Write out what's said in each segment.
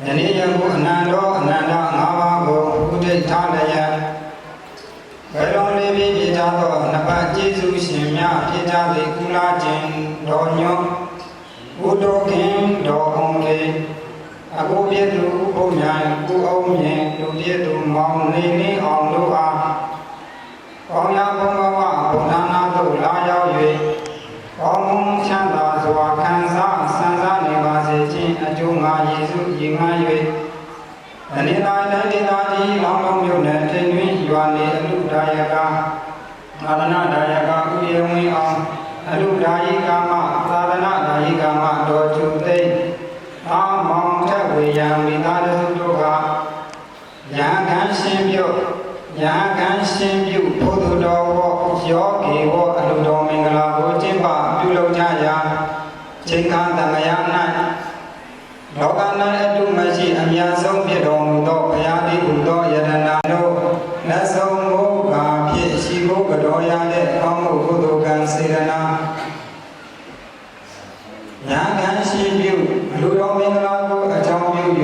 Jadi yang bu anak အခုပြည့်သူဘုရားကိုအောင်မြင်လူပြည့်သူမောင်နေအောင်တို့အားကောင်းရာဘုံဘဝဘုရားနာသို့လာရောက်၍ကောင်းမှုချမ်းသာစွာခံစားဆန်းစားနေပါစေခြင်းအကျိုးငါယေရှုရည်မှန်း၍အနိတာတိုင်းဒေသကြီးလောင်းလုံးမြို့နယ်ထိန်တွင်ရွာနေအလူဒါယကသာသနာဒါယကဥယျာဉ်ဝင်အောင်အလူဒါယိကာမသာသနာဒါယိကာမတော်ကျူသိမ့်အာမောင်ထက်ဝေယံမိသားစုတို့ကယံခံရှင်ပြုယံခံရှင်ပြုဘုသူတော်ဝယောဂီဝအလူတော်မင်္ဂလာကိုကျင့်ပပြုလုပ်ကြရာချိန်ခါတမယ၌လောက၌အတုမရှိအမြတ်ဆုံးဖြစ်တော်မူသောဘုရားသည်ဟူသောယတနာတို့လက်ဆုံးဘုရားဖြစ်ရှိဖို့ကတော်ရတဲ့ကောင်းမှုကုသိုလ်ကံစေတနာညာခံရှိပြုလူတော်မင်္ဂလာကိုအကြောင်းပြု၍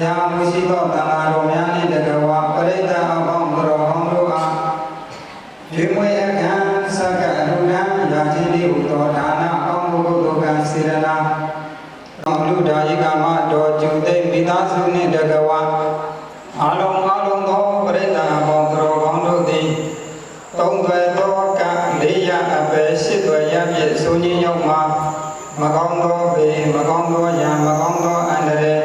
ရာမရှိသောတန်ဃာတော်များနှင့်တကွာပရိသတ်အပေါင်းတော်ဟောင်းတို့အားဒီမွေအခမ်းစကအလူဒံရာခြင်းလေးဟူသောဒါနကောင်းမှုကုသိုလ်ကံစေတနာအလူဒါယိကာမတော်ကျူသိမ့်မိသားစုနှင့်တကွာအလုံးသောပရိသတ်အပေါင်းတော်ဟောင်းတို့သည်သုံးသွဲသောကလေးရအပဲရှိသွဲရပြည့်ဆိုခြင်းရောက်မှာမကောင်းသောဘေးမကောင်းသောယံမကောင်းသောအန္တရာယ်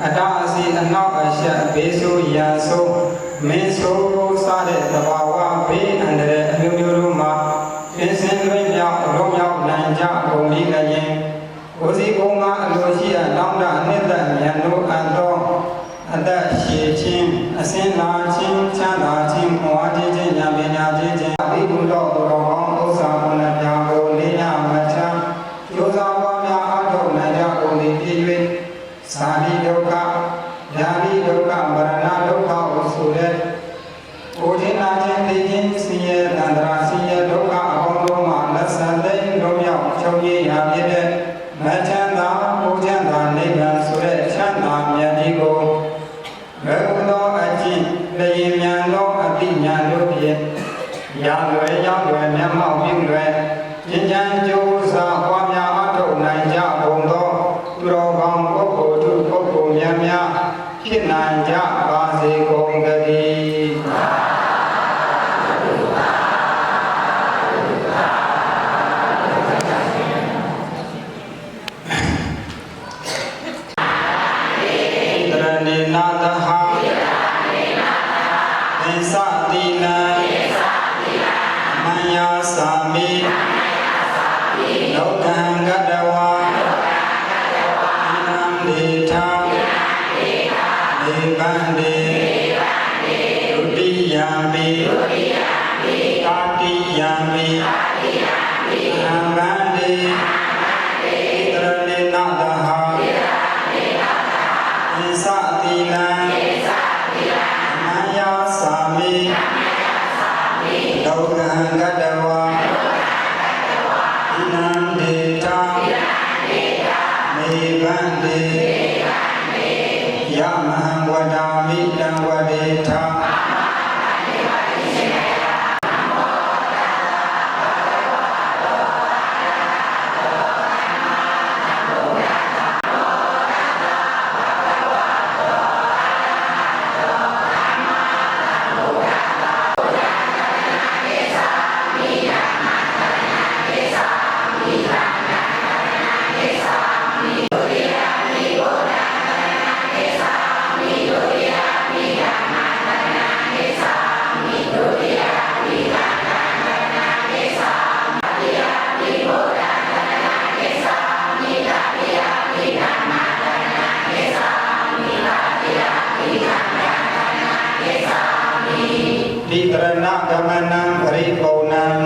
အတအစီအနောက်အရှက်ဘေးဆိုးရန်ဆိုးမင်းဆိုးစားတဲ့သဘာဝဘေးအန္တရာယ်အမျိုးမျိုးတို့မှာပြင်ဆင်လွင်မြောက်လုံးမြောက်နိုင်ကြကုန်ပြီးလျင်ကိုစီကုန်းကအလိုရှိအလောင်းတအနှစ်သက်ဉာဏ်တို့အပ်သောအသက်ရှည်ခြင်းအစင်းလာခြင်းချမ်းသာခြင်းမောဟခြင်းဉာဏ်ပညာခြင်းအဘိဓုတော်တော်ကောင်းဥစ္စာဘုရားပြာကိုလေးရမချမ်းကျိုးစားပွားများအထောက်နိုင်ကြကုန်သည်ဖြစ်၍သာတိဒုက္ခယာတိဒုက္ခမရဏဒုက္ခကိုဆိုတဲ့ကိုခြင်းနာခြင်းသိခြင်းဆင်းရဲတန္တရာဆင်းရဲဒုက္ခအပေါင်းတို့မှလက်ဆံသိလုံးမြောက်ချုပ်ရည်ရာဖြစ်တဲ့မချမ်းသာဘုချမ်းသာနိဗ္ဗာန်ဆိုတဲ့ချမ်းသာမြတ်ကြီးကိုဘယ်သောအကျင့်လျင်မြန်သောအတိညာတို့ဖြင့်ရာလွယ်ရောက်လွယ်မျက်မှောက်ပြုလွယ်ဉာဏ်ဉာဏ်ကြိုးစားပွားများအထောက်နိုင်ကြကုန်သောသူတော်ကောင်းပုဂ္ဂိုလ်သူပုဂ္ဂိုလ်များဖြစ်နိုင်ကြပါစေကုန်သတည်းနာသဟသင်္စတိလံမယ္ယာသာမိလောကံဂတဝါဣနံဒေထာဒေဗံဒေဒုတိယံမိတာတိယံမိအံဗန္ဒေဣတရဏေနာသဟသင်္စတိလံမယ္ယာသာမိလောကံဂတဝါဣနံဒေထာမေဗန္ဒေယမဟံဝဒာမိတံဝဒေထာတိတရဏဂမနံပရိပုံဏံ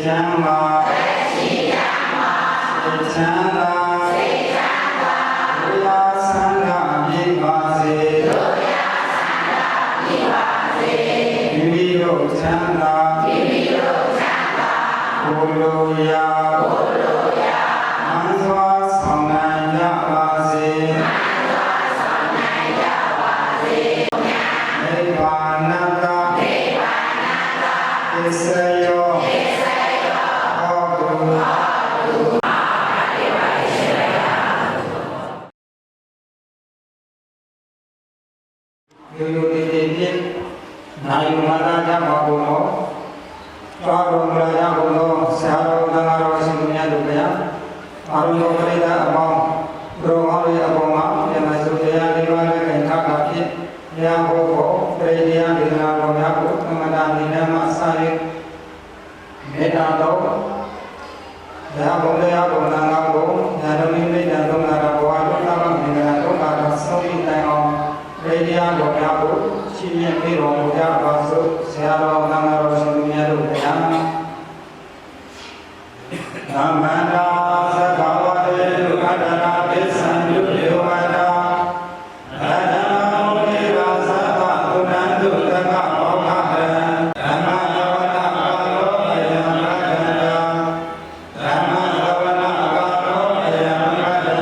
ချမ်းသာစိတ်ချမ်းသာလူရဆန္ဒပြည့်ပါစေမိမိတို့ချမ်းသာကိုလိုရာမန်းစွာဆောင်နိုင်ကြပါစေနိဗ္ဗာန်တသစ္စယောဟောတုယောယောတိတိဖြင့်နာယုမာလာကြပါဘုံတော်သွားတော်မူလာကြဘုံတော်ဆရာတော်သံဃာတော်ရှင်များတို့ဗျာအာရုံတော်ပရိသတ်အပေါင်းဘုရောဟောရဲ့အပေါင်းမှာပြန်မစုတရားလေးပါးနဲ့ခင်ခါခါဖြင့်တရားဟောဖို့ပရိတရားဒေသနာတော်များကိုသမဏနိနမစာရေးမေတ္တာတော်ရာဘုံတရားဘုံနာငါကိုညာတော်နိမိတ်တံသုံးနာတော်ဘဝတော်သာမင်္ဂလာတော်ကာတော်ဆုံးဖြတ်တိုင်အောင်ပရိတရားတော်များကိုရှိမြတ်ပြီးတော်မူကြပါစို့ဆရာတော်သံဃာတော်ရှင်များတို့ဗျာသမန္တာသက္ကဝတေလူအတ္တနာပစ္စံယုယောဝတ္တာအတ္တနာမုနိရာသဗ္ဗသုဏန္တုတက္ကမောခတံဓမ္မယဝနာကာရောအယံရတ္တံဓမ္မယဝနာကာရောအယံရတ္တံ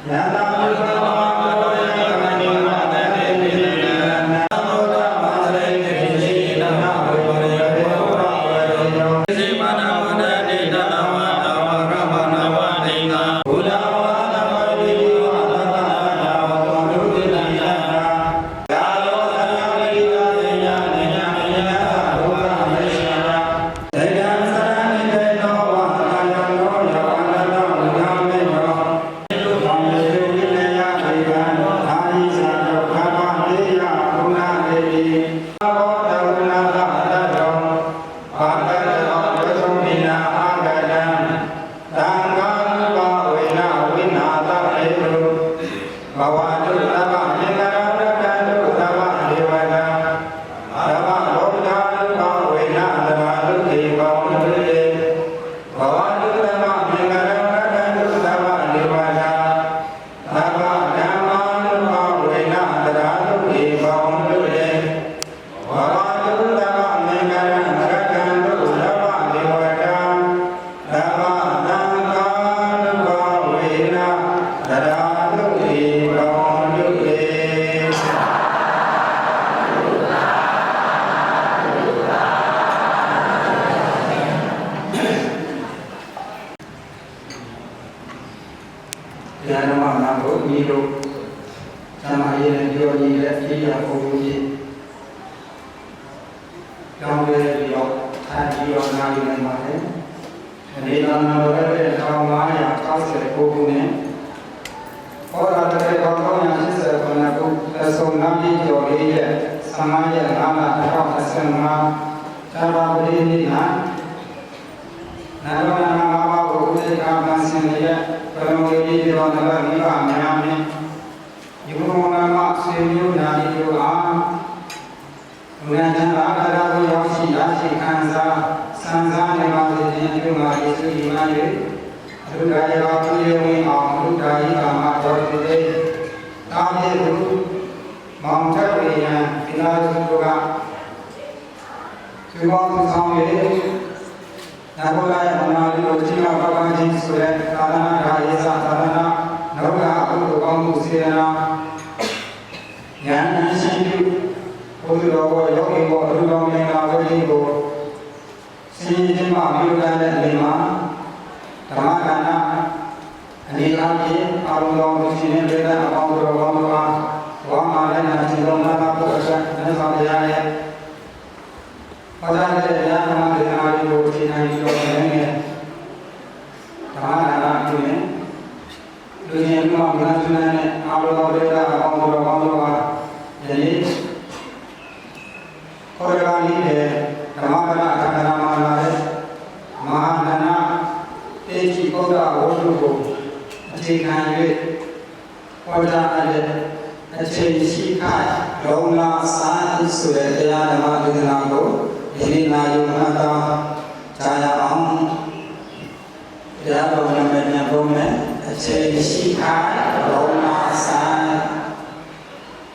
ယန္တာဘုရားဝါဘောယံကမဏိမတံတေတိနံနမောဓမ္မစရိတိရှိနမဝေဝရေဘောဝရေယောစေမနာဝန္တတိတတဝါတဝရမနာဝတိနာဘုရားဝါနမတိဝါသနာနာဝတောဒုတိယနာယာလောသနာတိနာတေယနေယနေယဘုရားမေရှနာဒေယံသရဏိတေနောဝါသနာယောယောယဝန္တနောဝိနာမေယောသုဘောင်ယေဝိနေယဒေယံအာဟိသယောခမတေယဘုနာတေတိဘောဓဝနာသတ္တောဘာတတောဝသုမိနာအာဂတံသံဃာနုဘဝေနဝိနာသပေတုဘဝတုသဗ္ဗမေတ္တာရတံတုသဗ္ဗဒေဝတာသဗ္ဗလောကနုဘဝေနသဗ္ဗသုခေဘောနုတေဘဝတုသဗ္ဗမေတ္တာရတံတုသဗ္ဗဒေဝတာသဗ္ဗဓမ္မာနုဘဝေနသဗ္ဗသုခေဘောနုတေဝဝတုသဗ္ဗမေတ္တာရတံတုသဗ္ဗဒေဝတာသဗ္ဗသံဃာနုဘဝေနသဗ္ဗသုခေဘောနုတေဉာဏ်မနာကိုမိတို့သမာယနဲ့ပြောရည်และပြည့်ရပုံကြီးကြောင်းလေးပြီးတော့ထားကြည့်ရနားနေပါလေဒီနာမတော်ရဲ့1569ခုနှစ်ဟောတာတဲ့1389ခုအစုံနာမည်ကျော်လေးရဲ့15ရက်5လ2025သာဘာပတိနေ့မှာနာမနာမဘာဘုရားကမဆင်ရဲ့ပရမေကြီးပြောတဲ့မိဘများနဲ့ဒီဘုရားနာမဆေမျိုးနာဒီတို့အားဘုရားချမ်းသာကြရာကိုရောက်ရှိရာရှိခံစားစံစားနေပါစေခြင်းပြုမှာယေရှုဒီမှာ၍အရုဒ္ဓယေဝပြုရဝင်အောင်အရုဒ္ဓယေကာမတော်တည်တဲ့တာပြေသူမောင်ထက်ဝေယံဒီနာသူတို့ကဒီမောင်သူဆောင်၍နာဘောလာယမနာလီကိုကြီးမားပါပါခြင်းဆိုတဲ့သာသနာ့ရာယေသသာသနာနောကအကုသိုလ်ကောင်းမှုစေရနာဉာဏ်ဉာဏ်ရှိပြုဘုရားတော်ယောဂီဘောအရုတော်မင်္ဂလာဝိကြီးကိုစီရင်မှပြုတဲ့နေမှာဓမ္မကဏ္ဍအနေအားဖြင့်အာရုံတော်သူရှင်ရဲ့ဒေသအပေါင်းတော်ကောင်းတို့အားဝါမာလည်းနာစီတော်နာပုဂ္ဂိုလ်မြတ်စွာဘုရားရဲ့ဟောကြားတဲ့ဉာဏ်ဓမ္မဒေသနာတွေကိုသိနိုင်ပြီးတော့လည်းဓမ္မကဏ္ဍပြုရင်လူရှင်မှမနာစွမ်းတဲ့အာရုံတော်ဒေသအပေါင်းတော်ကောင်းတို့အားယနေ့ခေါ်ရကားလေးတဲ့ဓမ္မကဏ္ဍအခါမှာလာတဲ့မဟာနန္ဒတေချီဘုရားဝတ္ထုကိုအခြေခံ၍ဟောကြားတဲ့အချိန်ရှိခိုင်လုံလာစာဆိုတဲ့တရားဓမ္မဒေသနာကိုဒီနေ့နာယုံနာတာ ခိုင်လုံးမဆိုင်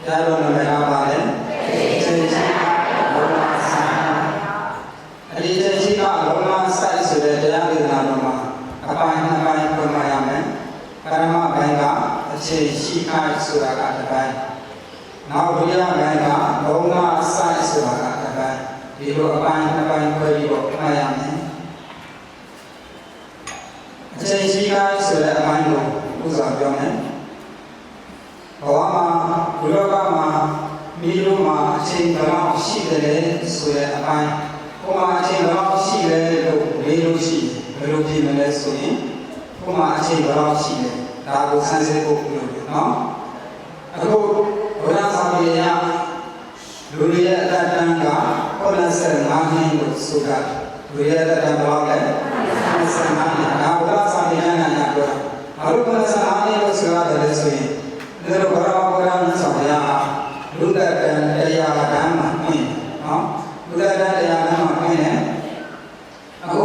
ရတော့လည်းပါပါတယ်ချိန်ရှိလုံးမဆိုင်အဒီချိန်ရှိကလုံးမဆိုင်ဆိုတဲ့တရားဒေသနာတော်မှာအပိုင်းနှစ်ပိုင်းပုံမှန်ရမယ်ပရမဘိုင်းကအချိန်ရှိခိုင်ဆိုတာကတစ်ပိုင်းနောက်ဒုတိယဘိုင်းကလုံးမဆိုင်ဆိုတာကတစ်ပိုင်းဒီလိုအပိုင်းနှစ်ပိုင်းခွဲပြီးတော့မှတ်ရမယ်အချိန်ရှိခိုင်ဆိုတဲ့အပိုင်းကိုဥစွာပြောမယ်ဘဝမှာဘုလောကမှာမိတို့မှာအချိန်ဘယ်လောက်ရှိတယ်ဆိုတဲ့အပိုင်းဘုမှာအချိန်ဘယ်လောက်ရှိတယ်လို့မေးလို့ရှိဘယ်လိုပြင်မလဲဆိုရင်ဘုမှာအချိန်ဘယ်လောက်ရှိတယ်ဒါကိုစမ်းစစ်ဖို့ပြောတယ်နော်အခုဘုရားဆောင်ရည်ရလူတွေရဲ့အတ္တက85နှစ်လို့ဆိုတာလူရဲ့အတ္တဘယ်လောက်လဲ85နှစ်ဒါဘုရားဆောင်ရည်ရနာရပြောတာဘာလို့85နှစ်လို့ဆိုတာလဲဆိုရင်ဒီလိုဘုရားမြတ်စွာဘုရားလူတတန်တရားဓမ္မမြင်နော်လူတတန်တရားဓမ္မမြင်တယ်အခု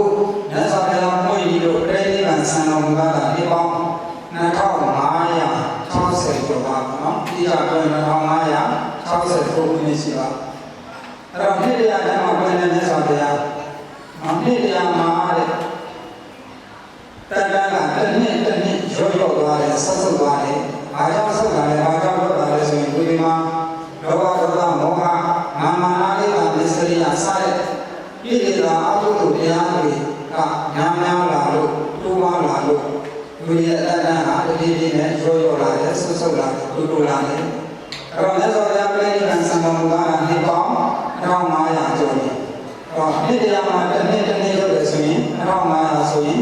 မြတ်စွာဘုရားပွင့်ပြီးတော့ပြိဋိဘံဆံတော်မူတာဒီပေါင်း2560ကျော်ပါနော်ဒီကပြောရင်2560ခုနှစ်ရှိပါအဲ့တော့နေ့တရားဓမ္မပွင့်တဲ့မြတ်စွာဘုရားနေ့တရားမှာတဲ့တန်တန်ကတစ်နှစ်ရော့သွားတယ်ဆုတ်သွားတယ်ဘာကြောင့်ဆုတ်တာလဲဘာကြောင့်ရော့တာလဲဆိုရင်ဒီမှာလောဘဒေါသမောဟမာမာနာလေးကမစ္စရိယစတဲ့ပြည်ဒေသာအကုသိုလ်တရားတွေကများလာလို့တိုးပွားလာလို့လူရဲ့အတ္တဟာတတိတိနဲ့ရော့လာတယ်ဆုတ်လာတယ်တူလာတယ်အဲ့တော့မြတ်စွာဘုရားပြိဋိဘံဆံတော်မူတာဒီပေါင်း1500ကျော်ပြီအဲ့တော့နေ့တရားမှာတစ်နေ့ရော့တယ်ဆိုရင်1500ဆိုရင်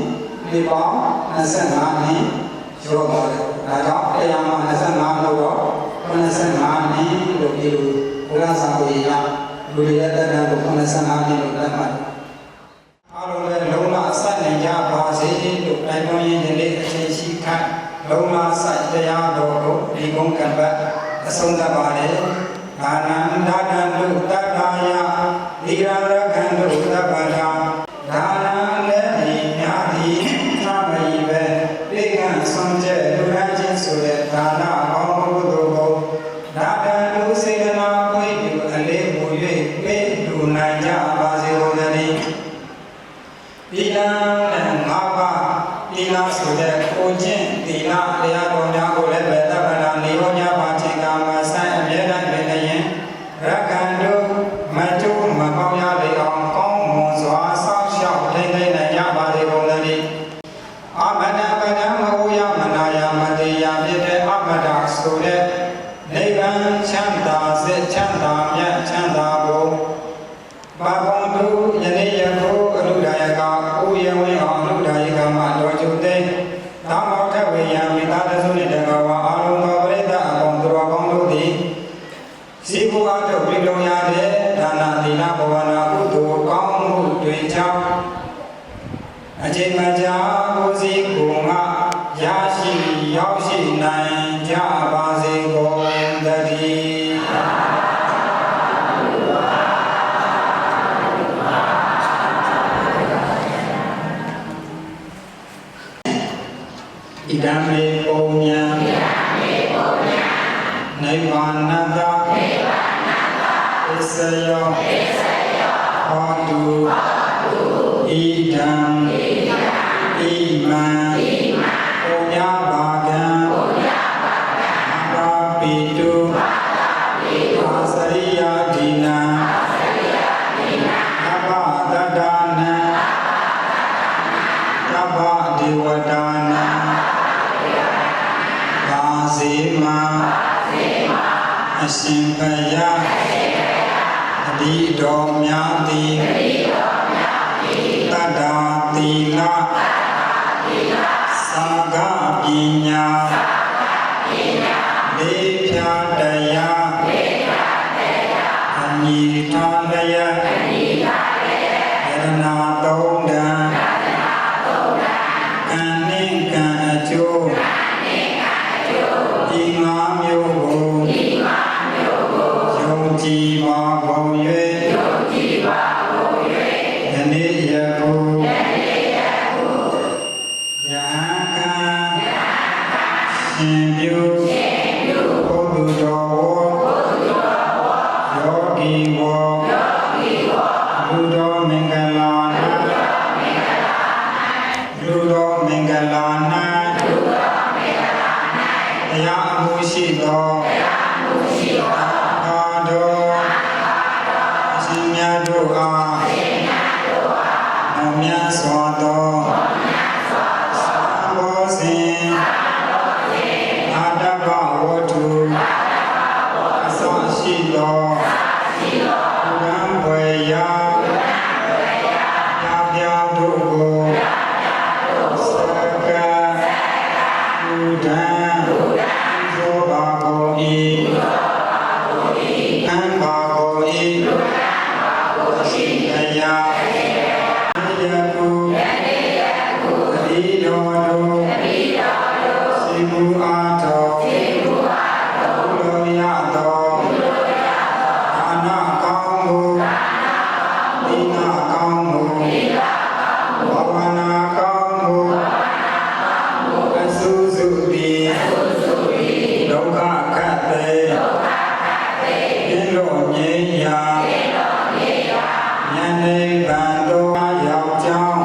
ဒီပေါင်း25နှစ်ရော့ပါတယ်ဒါကြောင့်တရားမှာ25လို့တော့85နှစ်လို့ပြောလို့ဘုရားစာပေရလူတွေရဲ့တဏ္ဍာကို85နှစ်လို့သတ်မှတ်အားလုံးလည်းလုံးဝစိုက်နိုင်ကြပါစေလို့တိုက်တွန်းရင်းဒီနေ့အချိန်ရှိခန့်လုံးဝစိုက်တရားတော်ကိုဒီကုန်းကံပတ်အဆုံးသတ်ပါတယ်ဘာနန္ဒတံတုတတ္တာယဒီရရကံတုသဗ္ဗတာဒါနလည်းဒီညာဒီသာမယိပဲပိကံဆုံးကျက်လူရခြင်းဆိုတဲ့ဒါနကောင်းမှုတို့ကိုဒါတံလူစေတနာပွင့်ပြုအလေးမူ၍ပိလူနိုင်ကြပါစေကုန်သတည်းဒီလနဲ့၅ပါးဒီလဆိုတဲ့ကိုချင်းဒီလတရားတော်များကိုလည်းပဲသဗ္ဗတာနေရောညပါခြင်းကမှာဆိုင်အမြဲတမ်းနေရင်ရကံတို့မကျိုးမပေါင်းရလေအောင်ကောင်းမွန်စွာစောင့်ရှောက်ထိန်းသိမ်းနိုင်ကြပါစေကုန်သတည်းအမနပဒံမဟုယမနာယမတေယဖြစ်တဲ့အမဒဆိုတဲ့နိဗ္ဗာန်ချမ်းသာစေချမ်းသာမြတ်ချမ်းသာဖို့ဘာဝံတုယနေ့ယခုအနုဒါယကဥယဝေအောင်အနုဒါယကမှာတော်ကျုသိသာမောထဝေယမိသားစုနှင့်တကဝါအာလုံးသောပရိသတ်အပေါင်းသူတော်ကောင်းတို့သည်ဇီဝအားထုတ်ပြုလုပ်ရတဲ့ဒါနသီလဘဝနာကုသိုလ်ကောင်းမှုတွေကြောင့်အချိန်မကြာကိုစီကိုငါရရှိရောက်ရှိနိုင်ကြပါစေကုန်သတည်းဣဒံမေပုံညာနိဗ္ဗာနတသစ္စယောဟောတုဣဒံဣမံပုံညာဘာကံဘာပိတုအာစရိယဒီနာအဘဒဒနံအဘဒေဝဒါနံဘာစေမအရှင်ဘုရားအဒီတော်များသည်တတ္တာသီလသံဃာပညာလေးဖြာတရားအညီထားလျက်ယရနာသုံးတန်ကံနှင့်ကံအကျိုးဒီငါမျိုးကိုယုံကြည်ပါကုန်၍ယနေ့ယခုယဟန်ခံ မင်္ဂလာလူတော်မင်္ဂလာ၌တရားအမှုရှိသောအာတော်အရှင်မြတ်တို့အားအမြတ်စွာသောဘောဇင်အာတဘဝတ္ထုအစရှိသောဘုရားဝေယပြတို့ကိုစကဘုဒ္ဓံသောဘာကိုဤအံဘာကိုဤတရားယကုတိတော်တို့စီမူအားတော်လိုရတော်အာနာကောင်းမှုဒီနာကောင်းမှုဘာဝနာကောင်းမှုအစုစုသည်ဒုက္ခခတ်တဲ့ပြင်းလို့ငြိမ်းရာဉာဏ်နိဗ္ဗာန်တော်ရောက်ကြောင်း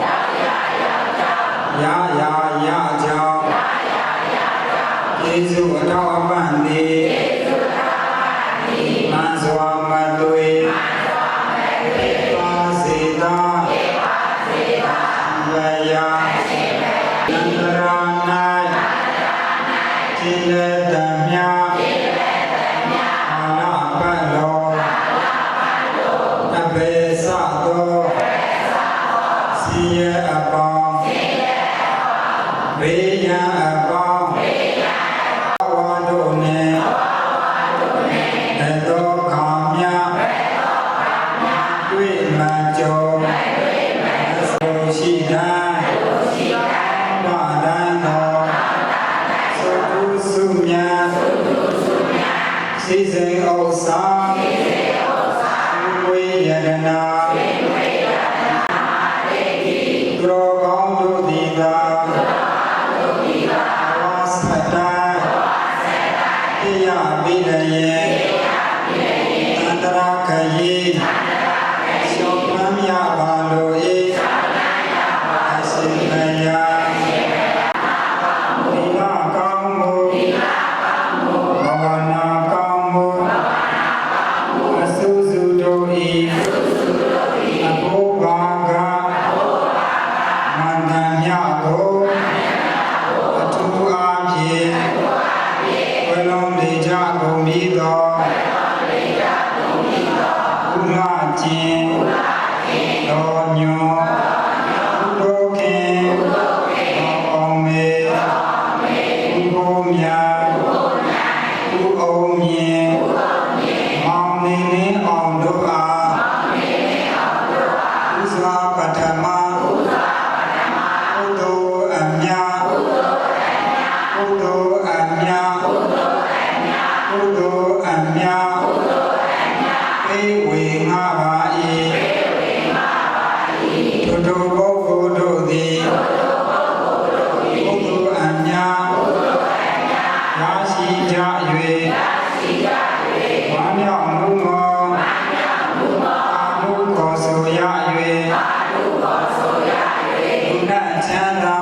ရာကြောင်းယေရှုအတော်အပန်းသည်မန်စွာမသွေပါစေသာဝေယနန္ဒရာ၌จิเลတမြအာနာပတ်လောအဘေစသောစီယအပေါင်းဘေးရန်အပေါင်းဘဝတို့နှင့်သောခါမြတွေ့မှကြောအဆိုရှိတိုင်းဘာတိုင်းသောသုတုစုမြတ်စိစိဥစ္စာဝိယရဏသူတော်ကောင်းတို့သည်သာဝါစတိုင်းတရားပိလယေအန္တရာခယေရှောပမ်းမြပါလို၏အရှင်ဘုရားဒီနာကောင်းမှုဘဝနာကောင်းမှုအစုစုတို့၏အဘိုးဘာကမန္တန်မြကိုအထူးအားဖြင့်ဝေလုံးနေကြကုန်ပြီးသောဘုရားကျင်တော်ညွန်ဘုရားခင်အောင်မေဘုရားမြတ်ဘုအောင်မြင်မောင်နေနေအောင်တို့အားဥစွာပထမဘုဒ္ဓအမြတ်ဘုဒ္ဓအမြတ်ဘုဒ္ဓအမြတ်ပေဝေငါပါ၏ထိုပုဂ္ဂိုလ်တို့သည်ဘုဒ္ဓအမြတ်ရရှိကြ၍ဝမ်းမြောက်မှုမောအာနုခေါ်ဆိုရ၍ဘုဒ္ဓချမ်းသာ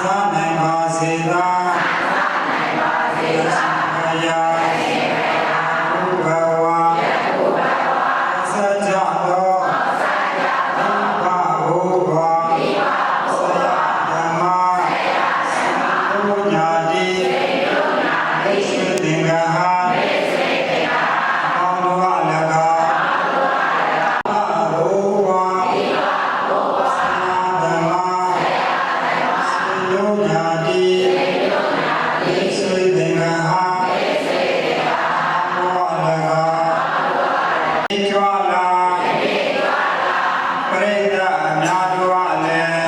သာနိုင်ပါစေသာဘုရားဘုဝါစကြသောဘဘုဝါဆရာဓမ္မဘုညာတိဣဆွေသင်္ဃဟာအောင်းတော်အလကာဘဘုဝါဆရာဓမ္မဘုညာတိဣဆွေသင်္ဃဟာအောင်းတော်အလကာကြွာလာပရိသတ်အများတို့အားလည်း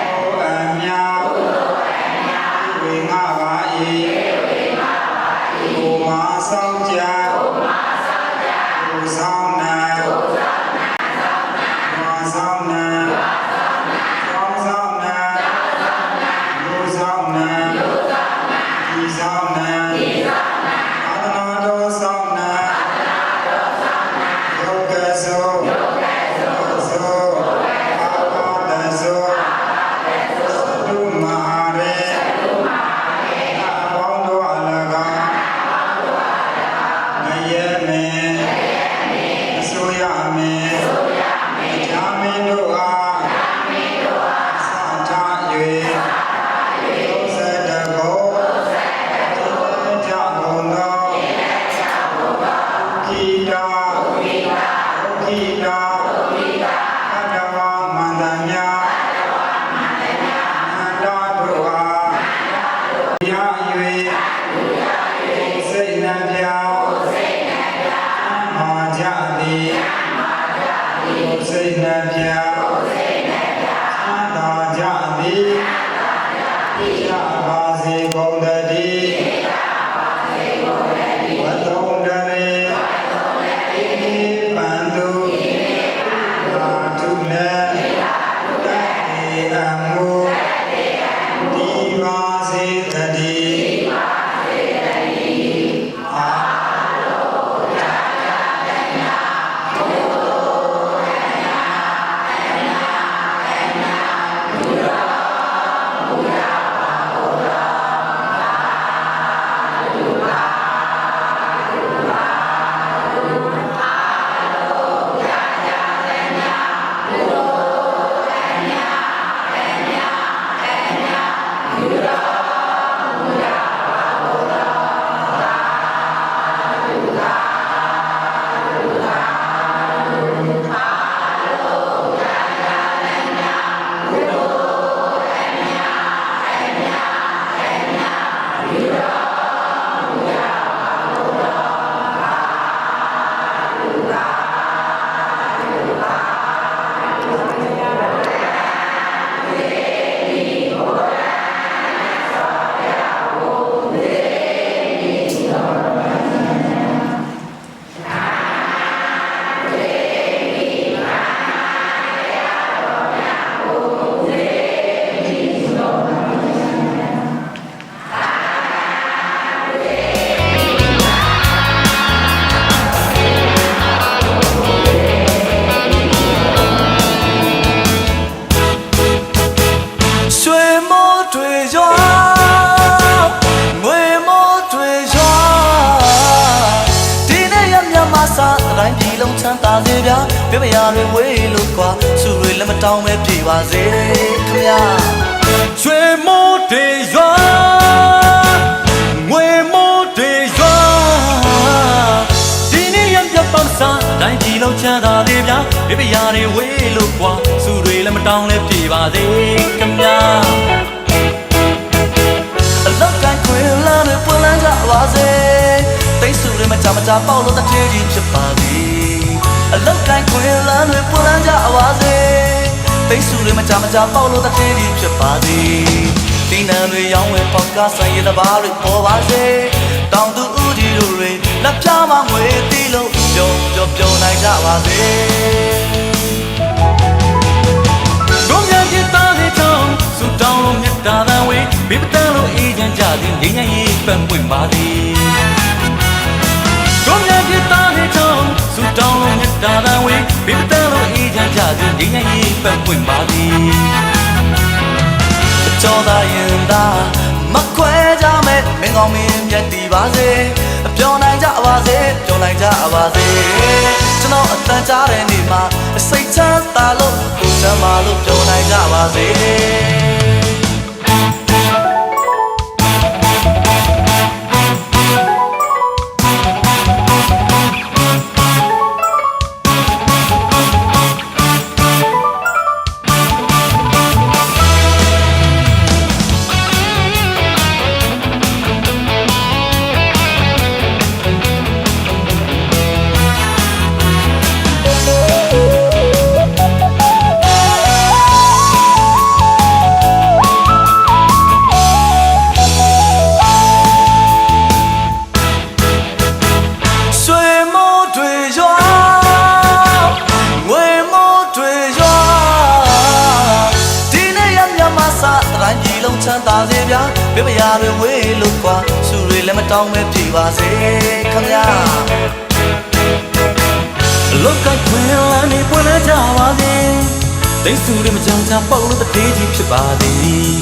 ဘုအမြတ်ဝေငါပါ၏ဘုမာဆောင်ကြဘုဆောင်နာဘုဆောင်နာကောင်းဆောင်နာဘုဆောင်နာဒီဆောင်နာသာသနာတော်ဆောင်နာ တာဒုခိတာသတ္တဝါမန္တညာအန္တတို့အားရ၍စိတ်နှံပြောင်းမာကြသည်စိတ်နှံပြောင်းသံသာကြသည်ကြပါစေကုန်တည်းဝတ္တုံတရေပန္တုအာထုနေတတေအမှုဒီပါစေတည်းအာပြမရတွေဝေးလို့ကွာစုတွေလည်းမတောင်းပဲပြေပါစေခင်ဗျာရွှေမိုးတွေရွာငွေမိုးတွေရွာဒီနေ့ရပြပန်းစားတိုင်းပြည်လုံးချမ်းသာလေဗျာပြမရတွေဝေးလို့ကွာစုတွေလည်းမတောင်းလည်းပြေပါစေခင်ဗျာအလောက်ကခွေလာတွေပွင့်လန်းကြပါစေတိတ်စုတွေမကြမကြပေါက်လို့တထေးကြီးဖြစ်ပါသည်အလောက်ကိုင်းခွေလန်းတွေပွင့်လန်းကြပါစေပိတ်ဆူတွေမကြမကြပေါက်လို့တထေးကြီးဖြစ်ပါသည်ဒီနံတွေရောင်းဝယ်ပေါက်ကဆိုင်ရတဘာတွေပေါ်ပါစေတောင်သူဦးကြီးတို့တွေလက်ပြမငွေတီးလို့ပျော်နိုင်ကြပါစေတို့များပြသားတဲ့ချောင်းစူတောင်းလို့မြတ်တာတန်ဝေးဘေးပတန်းလို့အေးချမ်းကြသည်ငြိမ်းချမ်းရေးပန်းပွင့်ပါသည်တို့များပြသားတဲ့ချောင်းစူတောင်းလို့မြတ်တာတန်ဝေးဘေးပတန်းလို့အေးချမ်းကြသည်ငြိမ်းချမ်းရေးပန်းပွင့်ပါသည်ကြောသာရင်သာမခွဲကြမဲ့မင်းကောင်းမင်းမြတ်တည်ပါစေပျော်နိုင်ကြပါစေပျော်နိုင်ကြပါစေကျွန်တော်အတန်ကြားတဲ့နေ့မှာစိတ်ချမ်းသာလို့ကိုယ်ချမ်းသာလို့ပျော်နိုင်ကြပါစေချမ်းသာစေဗျာပြပရာတွေဝေးလို့ကွာစုတွေလည်းမတောင်းပဲပြေပါစေခင်ဗျာလောကခွင်လန်းနေပွင့်လာကြပါစေတိတ်စုတွေမကြောင်ချပေါက်လို့တထေးကြီးဖြစ်ပါသည်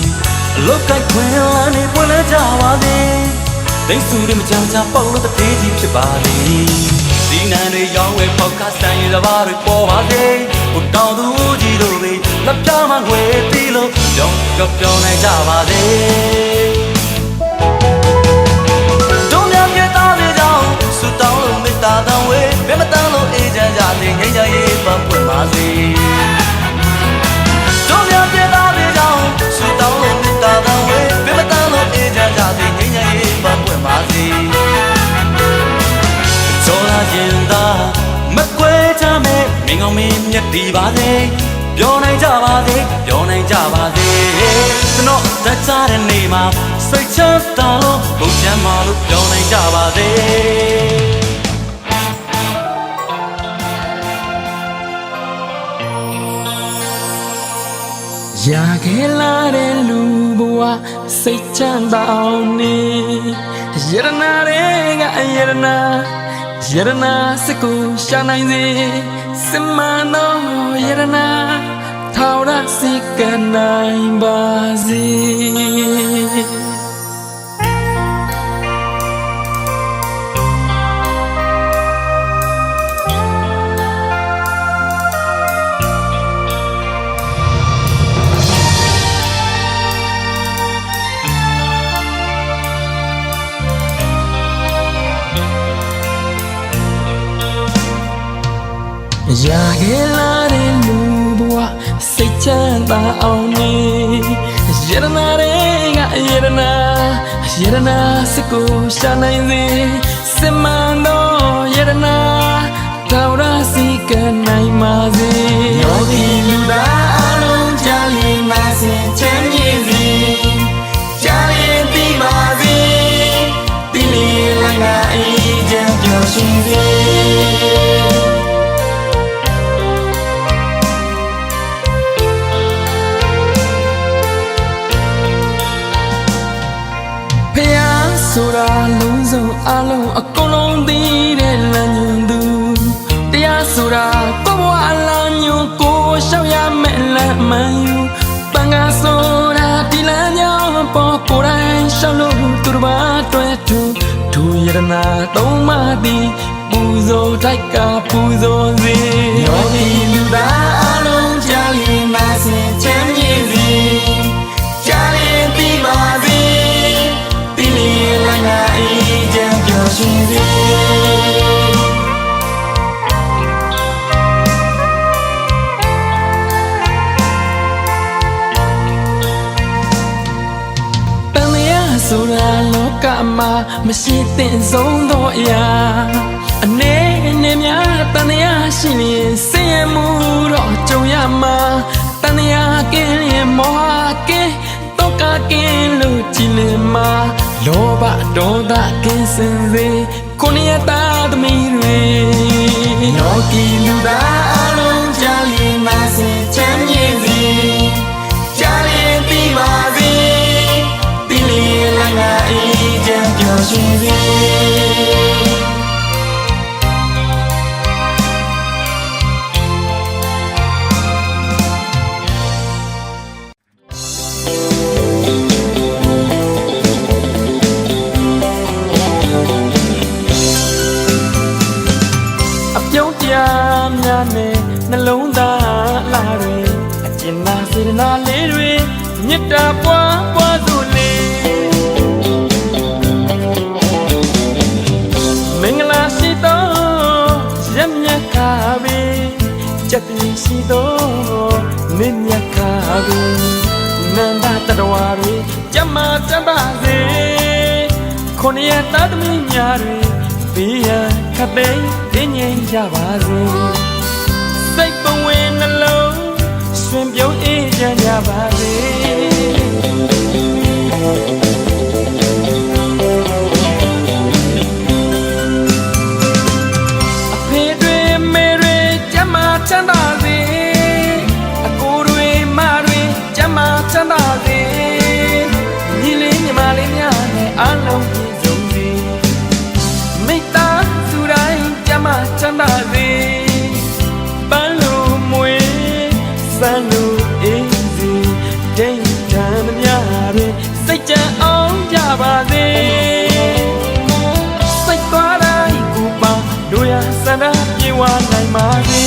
လောကခွင်လန်းနေပွင့်လာကြပါစေတိတ်စုတွေမကြောင်ချပေါက်လို့တထေးကြီးဖြစ်ပါသည်ဒီနံတွေရောင်းဝယ်ပေါက်ကဆိုင်ရတဘာတွေပေါ်ပါစေဟိုတောင်သူကြီးတို့တွေလက်ပြမငွေတီးလို့ပျော်နိုင်ကြပါစေတို့များပြသားတွေကြောင့်ဆူတောင်းလို့မေတ္တာတန်ဝေးဘယ်မ ပါစေတို့များပြသားတွေကြောင့်ဆွေတောင်းလို့မြတ်တာတော်ဝဲပြမတန်းလို့အေးချမ်းကြစေငြိမ်းချမ်းရေးပါပွင့်ပါစေကြောလာရင်သာမကွဲချမဲ့မင်းကောင်းမင်းမြတ်ဒီပါစေပြောနိုင်ကြပါစေပြောနိုင်ကြပါစေကျွန်တော်သက်သာတဲ့နေမှာစိတ်ချတာလို့ဘုရားမလို့ပြောနိုင်ကြပါစေရာခဲလာတဲ့လူဘဝစိတ်ချမ်းသာအောင်နေယရနာတွေကယရနာစကူရှာနိုင်စေစမနောယရနာထောက်ရစိတ်ကနိုင်ပါစေရာခဲလာတဲ့လူဘဝစိတ်ချမ်းသာအောင်နေယရနာတွေကယရနာစကူရှာနိုင်စေစမန်တော်ယရနာထောက်ရစီကနိုင်ပါစေယောဂီလူသားအလုံးကြာလီမစင်ချမ်းမြေစီကြာရင်ပြီးပါစေတိလီလငါအေးချမ်းပျော်ရွှင်စေဆိုတာလုံးစုံအလုံးအကုန်လုံးသိတဲ့လမ်းညွန်သူတရားဆိုတာဘဝအလားညွန်ကိုရှောက်ရမယ့်လမ်းမှန်ယူပန်းကားဆိုတာဒီလမ်းကြောင်းပေါ်ကိုယ်တိုင်ရှောက်လို့သူတစ်ပါးတွေ့သူယရနာသုံးပါးသည်ပူဇော်ထိုက်ကပူဇော်စေယောဂီလူသားအလုံးကြာလီမစင်ချမ်းမြေစီကြာရင်ပြီးပါစေငါအေးချမ်းပျော်ရွှင်စေတန်လျာဆိုတာလောကမှာမရှိသင့်ဆုံးသောအရာအနေနဲ့များတန်လျာရှိရင်ဆင်းရဲမှုတော့ကြုံရမှာတန်လျာကင်းရင်မောဟကင်းတော့ကကင်းလို့ကြည်လင်မှာလောဘဒေါသကင်းစင်စေကိုရတာသမီးတွေယောဂီလူသားအလုံးကြာလီမစင်ချမ်းမြေစီကြာရင်ပြီးပါစေတိလီလငါအေးချမ်းပျော်ရွှင်စေနှလုံးသားလာတွေအကျဉ်းနာစေတနာလေးတွေမေတ္တာပွားပွားစုလေးမင်္ဂလာရှိသောရမြတ်ခါပဲကြက်ပြင်းရှိသောမြင့်မြတ်ခါပဲနန္ဒတတဝါတွေကြမ်းမာကြမ်းပါစေခုနှစ်ရက်သားသမီးများတွေဘေးရန်ခတ်သိမ်းတင်းငြိမ်ကြပါစေစိတ်ပဝင်နှလုံးဆွင်ပြုံးအေးချမ်းကြပါစေအဖေတွေမေတွေကျမ်းမာချမ်းသာစေအကိုတွေမတွေကျမ်းမာချမ်းသာစေညီလေးညီမလေးများနဲ့အားလုံးပြည့်စုံစေမိသားစုတိုင်းကျမ်းမာချမ်းသာစေစံလူအေးစီဒိတ်ထမ်းသမျှတွေစိတ်ကြံအောင်ကြပါစေစိတ်သွားတိုင်းကိုပေါင်းတို့ရစန္ဒပြေဝနိုင်ပါစေ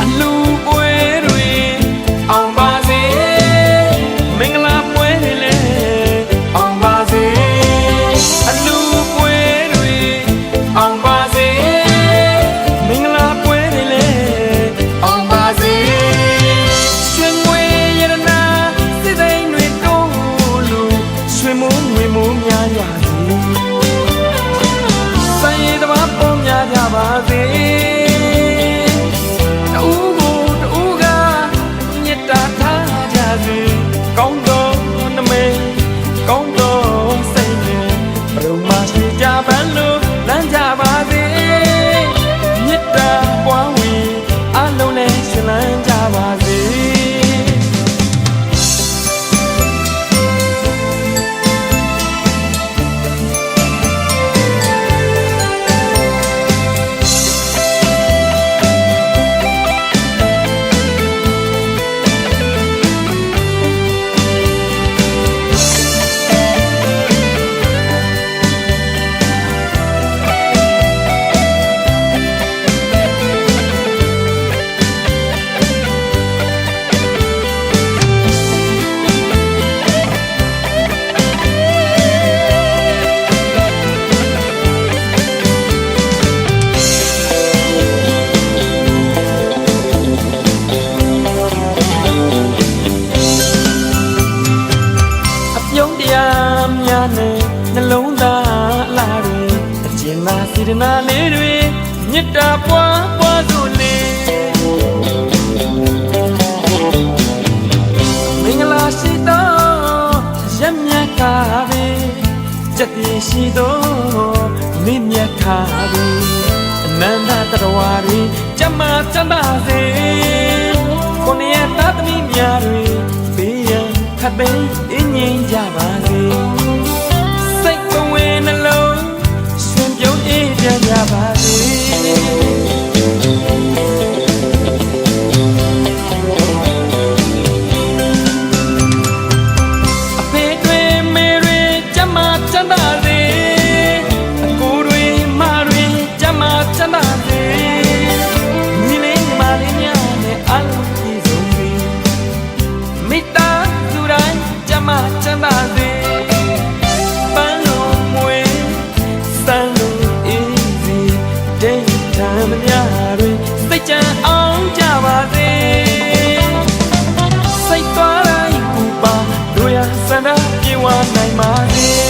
အလူပွဲတွေအောင်ပါစေမင်္ဂလာပွဲတွေလည်းအောင်ပါစေ နဲ့နှလုံးသားအလားတွေအကျဉ်းသာစေတနာလေးတွေမေတ္တာပွားပွားစို့လေမင်္ဂလာရှိသောရမြတ်ကားပဲကြက်ပြေရှိသောမိမြတ်ကားပဲအနန္တတရဝါတွေကျမချမ်းသာစေကိုယ်ရဲ့သားသမီးများတွေဘေးရန်ခပ်သိမ်းအင်းငြိမ်းကြပါစေစိတ်ကိုယ်ဝင်နှလုံးရှင်ပြုံးအေးကြကြပါစေအဖေတွေမေတွေကျမချမ်းသာစေအကိုတွေမတွေကျမချမ်းသာစေညီလေးညီမလေးများနဲ့အလုံးကြီးစုံစေမိသားစုတိုင်းကျမချမ်းသာစေပန်းလုံးမွေစမ်းလို့အေးစီဒိတ်ထမ်းမများတွေစိတ်ကြံအောင်ကြပါစေစိတ်သွားတိုင်းပူပါတို့ရဆန္ဒပြေဝနိုင်ပါစေ